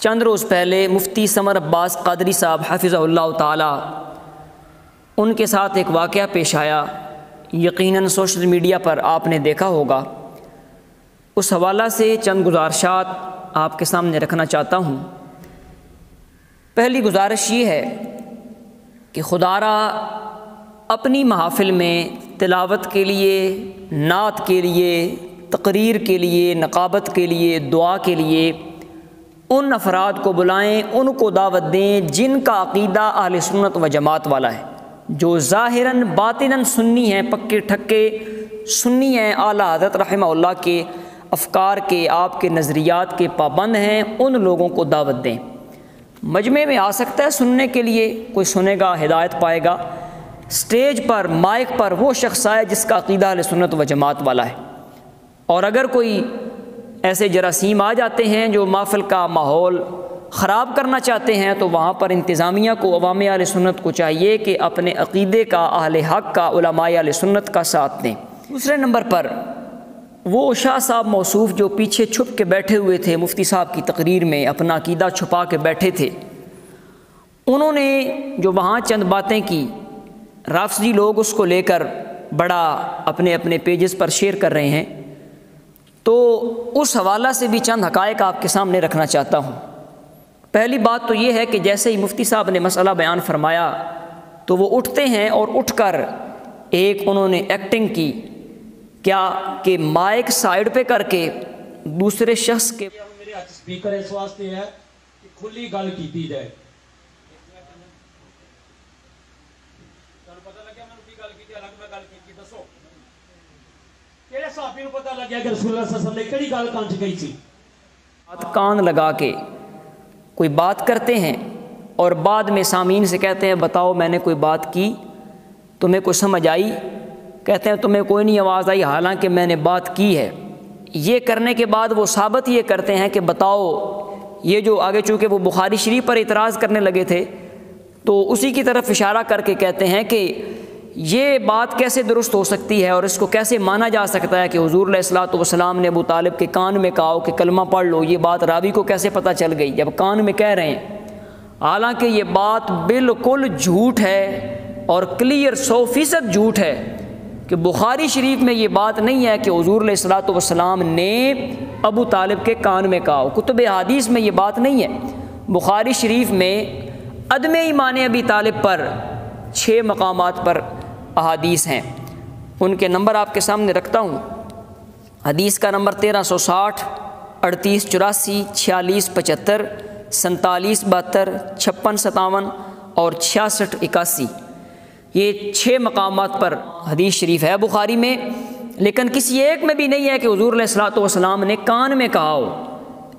چند روز پہلے مفتی سمر عباس قادری صاحب حفظہ اللہ تعالی، ان کے ساتھ ایک واقعہ پیش آیا، یقیناً سوشل میڈیا پر آپ نے دیکھا ہوگا۔ اس حوالہ سے چند گزارشات آپ کے سامنے رکھنا چاہتا ہوں۔ پہلی گزارش یہ ہے کہ خدا را اپنی محافل میں تلاوت کے لیے، نعت کے لیے، تقریر کے لیے، نقابت کے لیے، دعا کے لیے ان افراد کو بلائیں، ان کو دعوت دیں جن کا عقیدہ اہل سنت و جماعت والا ہے، جو ظاہراً باطناً سنی ہیں، پکے ٹھکے سنی ہیں، اعلیٰ حضرت رحمہ اللہ کے افکار کے، آپ کے نظریات کے پابند ہیں، ان لوگوں کو دعوت دیں۔ مجمع میں آ سکتا ہے سننے کے لیے، کوئی سنے گا، ہدایت پائے گا۔ سٹیج پر، مائک پر وہ شخص آئے جس کا عقیدہ اہل سنت و جماعت والا ہے۔ اور اگر کوئی ایسے جراثیم آ جاتے ہیں جو محفل کا ماحول خراب کرنا چاہتے ہیں، تو وہاں پر انتظامیہ کو، عوام اہل سنت کو چاہیے کہ اپنے عقیدے کا، اہل حق کا، علماء اہل سنت کا ساتھ دیں۔ دوسرے نمبر پر وہ شاہ صاحب موصوف جو پیچھے چھپ کے بیٹھے ہوئے تھے مفتی صاحب کی تقریر میں، اپنا عقیدہ چھپا کے بیٹھے تھے، انہوں نے جو وہاں چند باتیں کی، رافضی لوگ اس کو لے کر بڑا اپنے اپنے پیجز پر شیئر کر رہے ہیں، تو اس حوالہ سے بھی چند حقائق آپ کے سامنے رکھنا چاہتا ہوں۔ پہلی بات تو یہ ہے کہ جیسے ہی مفتی صاحب نے مسئلہ بیان فرمایا تو وہ اٹھتے ہیں اور اٹھ کر ایک انہوں نے ایکٹنگ کی، کیا کہ مائک سائیڈ پہ کر کے دوسرے شخص کے میرے ہاتھ سپیکر اس واسطے ہے کہ کھلی گل کیتی جائے۔ تانوں پتہ لگیا میں کی گل کیتی، الگ میں گل کیتی، دسو کہڑے صحابی نوں پتہ لگیا کہ رسول اللہ صلی اللہ علیہ وسلم نے کہڑی گل کانچ گئی سی؟ کان لگا کے کوئی بات کرتے ہیں اور بعد میں سامعین سے کہتے ہیں بتاؤ میں نے کوئی بات کی، تمہیں کوئی سمجھ آئی؟ کہتے ہیں تمہیں کوئی نہیں آواز آئی، حالانکہ میں نے بات کی ہے۔ یہ کرنے کے بعد وہ ثابت یہ کرتے ہیں کہ بتاؤ، یہ جو آگے چونکہ وہ بخاری شریف پر اعتراض کرنے لگے تھے تو اسی کی طرف اشارہ کر کے کہتے ہیں کہ یہ بات کیسے درست ہو سکتی ہے اور اس کو کیسے مانا جا سکتا ہے کہ حضور علیہ الصلوۃ والسلام نے ابو طالب کے کان میں کہا کہ کلمہ پڑھ لو، یہ بات راوی کو کیسے پتہ چل گئی جب کان میں کہہ رہے ہیں؟ حالانکہ یہ بات بالکل جھوٹ ہے اور کلیئر 100% جھوٹ ہے کہ بخاری شریف میں یہ بات نہیں ہے کہ حضور علیہ الصلوۃ والسلام نے ابو طالب کے کان میں کہا۔ کتب حدیث میں یہ بات نہیں ہے۔ بخاری شریف میں عدم ایمان ابی طالب پر 6 مقامات پر احادیث ہیں، ان کے نمبر آپ کے سامنے رکھتا ہوں۔ حدیث کا نمبر 1360، 3884، 4675، 4772، 5657 اور 6681۔ یہ 6 مقامات پر حدیث شریف ہے بخاری میں، لیکن کسی ایک میں بھی نہیں ہے کہ حضور علیہ الصلوۃ والسلام نے کان میں کہا ہو،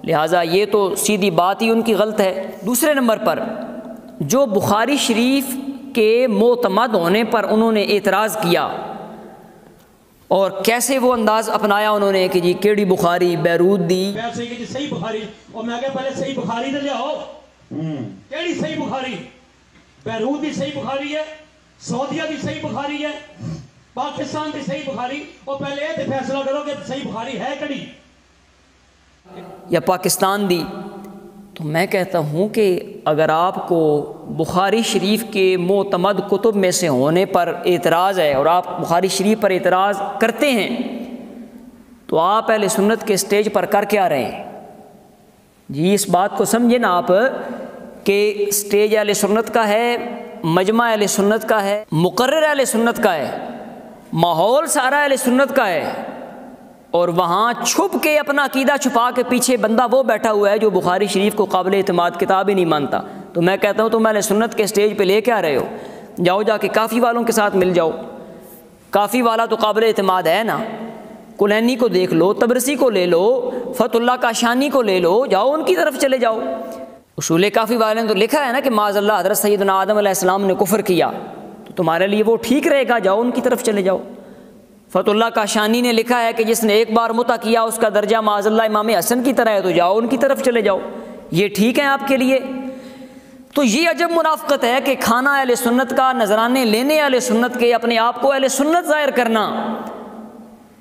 لہٰذا یہ تو سیدھی بات ہی ان کی غلط ہے۔ دوسرے نمبر پر جو بخاری شریف کے معتمد ہونے پر انہوں نے اعتراض کیا اور کیسے وہ انداز اپنایا انہوں نے کہ جی کیڑی بخاری بیروت دی، ویسے کہ جی صحیح بخاری، اور میں کہ پہلے صحیح بخاری تے لیاؤ، کیڑی صحیح بخاری؟ بیروت دی صحیح بخاری ہے، سعودیہ دی صحیح بخاری ہے، پاکستان دی صحیح بخاری، اور پہلے یہ تے فیصلہ کرو کہ صحیح بخاری ہے کیڑی؟ یا پاکستان دی۔ تو میں کہتا ہوں کہ اگر آپ کو بخاری شریف کے معتمد کتب میں سے ہونے پر اعتراض ہے اور آپ بخاری شریف پر اعتراض کرتے ہیں تو آپ اہل سنت کے سٹیج پر کر کے آ رہے ہیں؟ جی اس بات کو سمجھیں نا آپ کہ سٹیج اہل سنت کا ہے، مجمع اہل سنت کا ہے، مقرر اہل سنت کا ہے، ماحول سارا اہل سنت کا ہے، اور وہاں چھپ کے اپنا عقیدہ چھپا کے پیچھے بندہ وہ بیٹھا ہوا ہے جو بخاری شریف کو قابل اعتماد کتاب ہی نہیں مانتا۔ تو میں کہتا ہوں تم اہل سنت کے سٹیج پہ لے کے آ رہے ہو، جاؤ جا کے کافی والوں کے ساتھ مل جاؤ، کافی والا تو قابل اعتماد ہے نا، کلینی کو دیکھ لو، تبرسی کو لے لو، فتح اللہ کاشانی کو لے لو، جاؤ ان کی طرف چلے جاؤ۔ اصول کافی والے نے تو لکھا ہے نا کہ معاذ اللہ حضرت سیدنا آدم علیہ السلام نے کفر کیا، تو تمہارے لیے وہ ٹھیک رہے گا، جاؤ ان کی طرف چلے جاؤ۔ فتح اللہ کاشانی نے لکھا ہے کہ جس نے ایک بار متع کیا اس کا درجہ معاذ اللہ امام حسن کی طرح ہے، تو جاؤ ان کی طرف چلے جاؤ، یہ ٹھیک ہے آپ کے لیے۔ تو یہ عجب منافقت ہے کہ کھانا اہل سنت کا، نذرانے لینے اہل سنت کے، اپنے آپ کو اہل سنت ظاہر کرنا،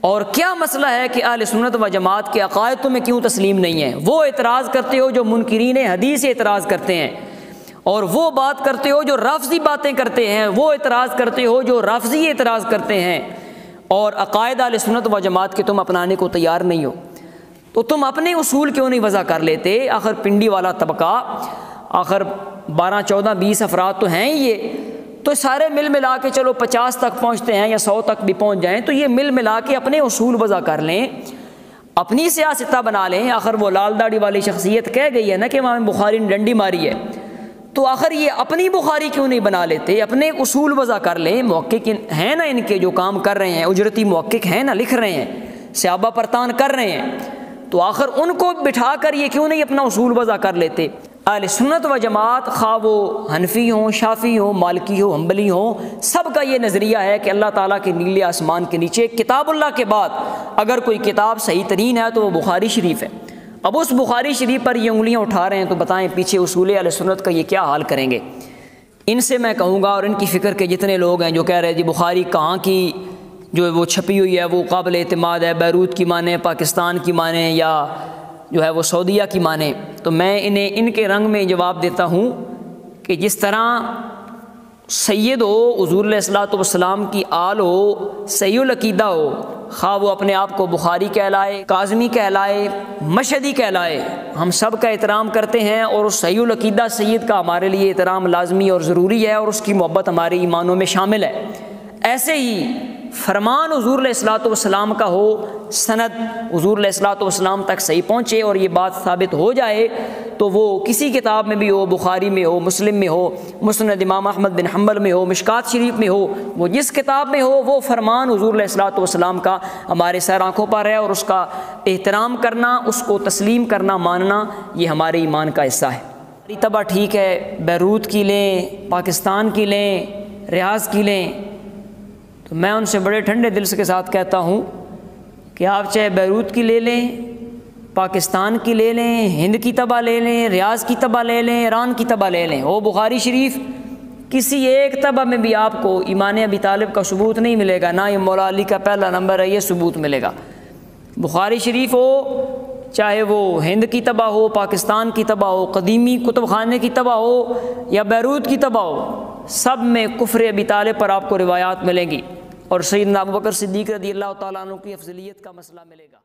اور کیا مسئلہ ہے کہ اہل سنت و جماعت کے عقائد تمہیں کیوں تسلیم نہیں ہیں؟ وہ اعتراض کرتے ہو جو منکرین حدیث اعتراض کرتے ہیں، اور وہ بات کرتے ہو جو رافضی باتیں کرتے ہیں، وہ اعتراض کرتے ہو جو رافضی اعتراض کرتے ہیں، اور عقائد اہل سنت و جماعت کے تم اپنانے کو تیار نہیں ہو، تو تم اپنے اصول کیوں نہیں وضع کر لیتے؟ آخر پنڈی والا طبقہ، آخر 12 14 20 افراد تو ہیں یہ، تو سارے مل ملا کے چلو 50 تک پہنچتے ہیں یا 100 تک بھی پہنچ جائیں، تو یہ مل ملا کے اپنے اصول وضع کر لیں، اپنی سیاستہ بنا لیں۔ آخر وہ لال داڑھی والی شخصیت کہہ گئی ہے نا کہ امام بخاری نے ڈنڈی ماری ہے، تو آخر یہ اپنی بخاری کیوں نہیں بنا لیتے؟ اپنے اصول وضع کر لیں۔ محقق ہیں نا ان کے جو کام کر رہے ہیں، اجرتی محقق ہیں نا، لکھ رہے ہیں، صحابہ پر تان کر رہے ہیں، تو آخر ان کو بٹھا کر یہ کیوں نہیں اپنا اصول وضع کر لیتے؟ اہل سنت و جماعت خواہ وہ حنفی ہوں، شافعی ہوں، مالکی ہوں، حنبلی ہوں، سب کا یہ نظریہ ہے کہ اللہ تعالیٰ کے نیلے آسمان کے نیچے کتاب اللہ کے بعد اگر کوئی کتاب صحیح ترین ہے تو وہ بخاری شریف ہے۔ اب اس بخاری شریف پر یہ انگلیاں اٹھا رہے ہیں، تو بتائیں پیچھے اصول اہل سنت کا یہ کیا حال کریں گے؟ ان سے میں کہوں گا، اور ان کی فکر کے جتنے لوگ ہیں جو کہہ رہے ہیں جی بخاری کہاں کی جو وہ چھپی ہوئی ہے وہ قابل اعتماد ہے، بیروت کی مانیں، پاکستان کی مانیں، یا جو ہے وہ سعودیہ کی مانیں، تو میں انہیں ان کے رنگ میں جواب دیتا ہوں کہ جس طرح سید ہو، حضور علیہ الصلوۃ والسلام کی آل ہو، صحیح العقیدہ ہو، خواہ وہ اپنے آپ کو بخاری کہلائے، کاظمی کہلائے، مشہدی کہلائے، ہم سب کا احترام کرتے ہیں، اور اس صحیح العقیدہ سید کا ہمارے لیے احترام لازمی اور ضروری ہے، اور اس کی محبت ہمارے ایمانوں میں شامل ہے۔ ایسے ہی فرمان حضور علیہ الصلوۃ والسلام کا ہو، سند حضور علیہ الصلوۃ والسلام تک صحیح پہنچے اور یہ بات ثابت ہو جائے، تو وہ کسی کتاب میں بھی ہو، بخاری میں ہو، مسلم میں ہو، مسند امام احمد بن حنبل میں ہو، مشکات شریف میں ہو، وہ جس کتاب میں ہو، وہ فرمان حضور علیہ الصلوۃ والسلام کا ہمارے سر آنکھوں پر ہے، اور اس کا احترام کرنا، اس کو تسلیم کرنا، ماننا، یہ ہمارے ایمان کا حصہ ہے۔ ہماری طبع ٹھیک ہے، بیروت کی لیں، پاکستان کی لیں، ریاض کی لیں، تو میں ان سے بڑے ٹھنڈے دل کے ساتھ کہتا ہوں کہ آپ چاہے بیروت کی لے لیں، پاکستان کی لے لیں، ہند کی طبع لے لیں، ریاض کی طبع لے لیں، ایران کی طبع لے لیں، وہ بخاری شریف کسی ایک طبع میں بھی آپ کو ایمان ابی طالب کا ثبوت نہیں ملے گا، نہ یہ مولا علی کا پہلا نمبر ہے یہ ثبوت ملے گا۔ بخاری شریف ہو، چاہے وہ ہند کی طبع ہو، پاکستان کی طبع ہو، قدیمی کتب خانے کی طبع ہو، یا بیروت کی طبع ہو، سب میں کفر ابی طالب پر آپ کو روایات ملیں گی، اور سیدنا ابوبکر صدیق رضی اللہ تعالیٰ عنہ کی افضلیت کا مسئلہ ملے گا۔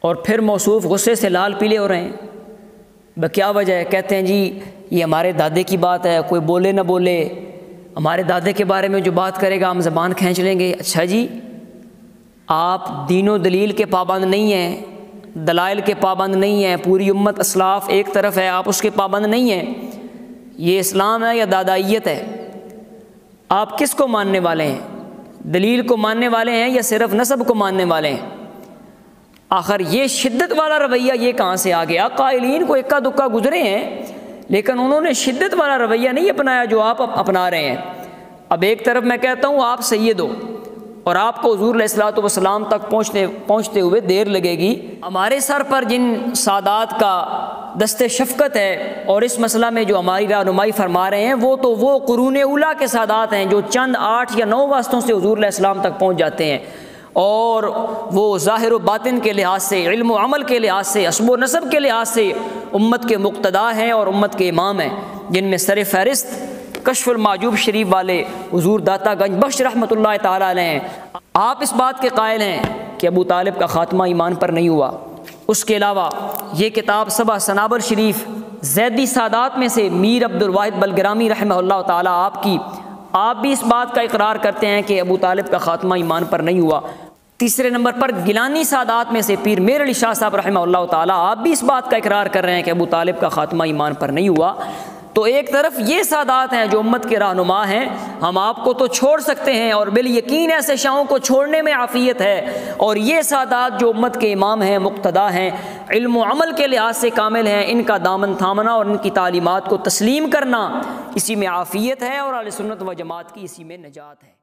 اور پھر موصوف غصے سے لال پیلے ہو رہے ہیں، کیا وجہ ہے؟ کہتے ہیں جی یہ ہمارے دادے کی بات ہے، کوئی بولے نہ بولے، ہمارے دادے کے بارے میں جو بات کرے گا ہم زبان کھینچ لیں گے۔ اچھا جی، آپ دین و دلیل کے پابند نہیں ہیں، دلائل کے پابند نہیں ہیں، پوری امت اسلاف ایک طرف ہے، آپ اس کے پابند نہیں ہیں، یہ اسلام ہے یا دادائیت ہے؟ آپ کس کو ماننے والے ہیں؟ دلیل کو ماننے والے ہیں یا صرف نسب کو ماننے والے ہیں؟ آخر یہ شدت والا رویہ یہ کہاں سے آ گیا؟ قائلین کو اکا دکا گزرے ہیں، لیکن انہوں نے شدت والا رویہ نہیں اپنایا جو آپ اپنا رہے ہیں۔ اب ایک طرف میں کہتا ہوں آپ سید ہو، اور آپ کو حضور علیہ الصلوۃ والسلام تک پہنچتے ہوئے دیر لگے گی، ہمارے سر پر جن سادات کا دست شفقت ہے اور اس مسئلہ میں جو ہماری رہنمائی فرما رہے ہیں، وہ قرون اولیٰ کے سادات ہیں جو چند 8 یا 9 واسطوں سے حضور علیہ السلام تک پہنچ جاتے ہیں، اور وہ ظاہر و باطن کے لحاظ سے، علم و عمل کے لحاظ سے، حسب و نسب کے لحاظ سے امت کے مقتدا ہیں اور امت کے امام ہیں، جن میں سر فہرست کشف المعجوب شریف والے حضور داتا گنج بخش رحمۃ اللہ تعالی علیہ ہیں۔ آپ اس بات کے قائل ہیں کہ ابو طالب کا خاتمہ ایمان پر نہیں ہوا۔ اس کے علاوہ یہ کتاب سبع صنابر شریف زیدی سادات میں سے میر عبد الواحد بلگرامی رحمہ اللہ تعالی آپ بھی اس بات کا اقرار کرتے ہیں کہ ابو طالب کا خاتمہ ایمان پر نہیں ہوا۔ تیسرے نمبر پر گیلانی سادات میں سے پیر میر علی شاہ صاحب رحمہ اللہ تعالی آپ بھی اس بات کا اقرار کر رہے ہیں کہ ابو طالب کا خاتمہ ایمان پر نہیں ہوا۔ تو ایک طرف یہ سادات ہیں جو امت کے رہنما ہیں، ہم آپ کو تو چھوڑ سکتے ہیں، اور بالیقین ایسے شاہوں کو چھوڑنے میں عافیت ہے، اور یہ سادات جو امت کے امام ہیں، مقتدا ہیں، علم و عمل کے لحاظ سے کامل ہیں، ان کا دامن تھامنا اور ان کی تعلیمات کو تسلیم کرنا، اسی میں عافیت ہے، اور اہل سنت و جماعت کی اسی میں نجات ہے۔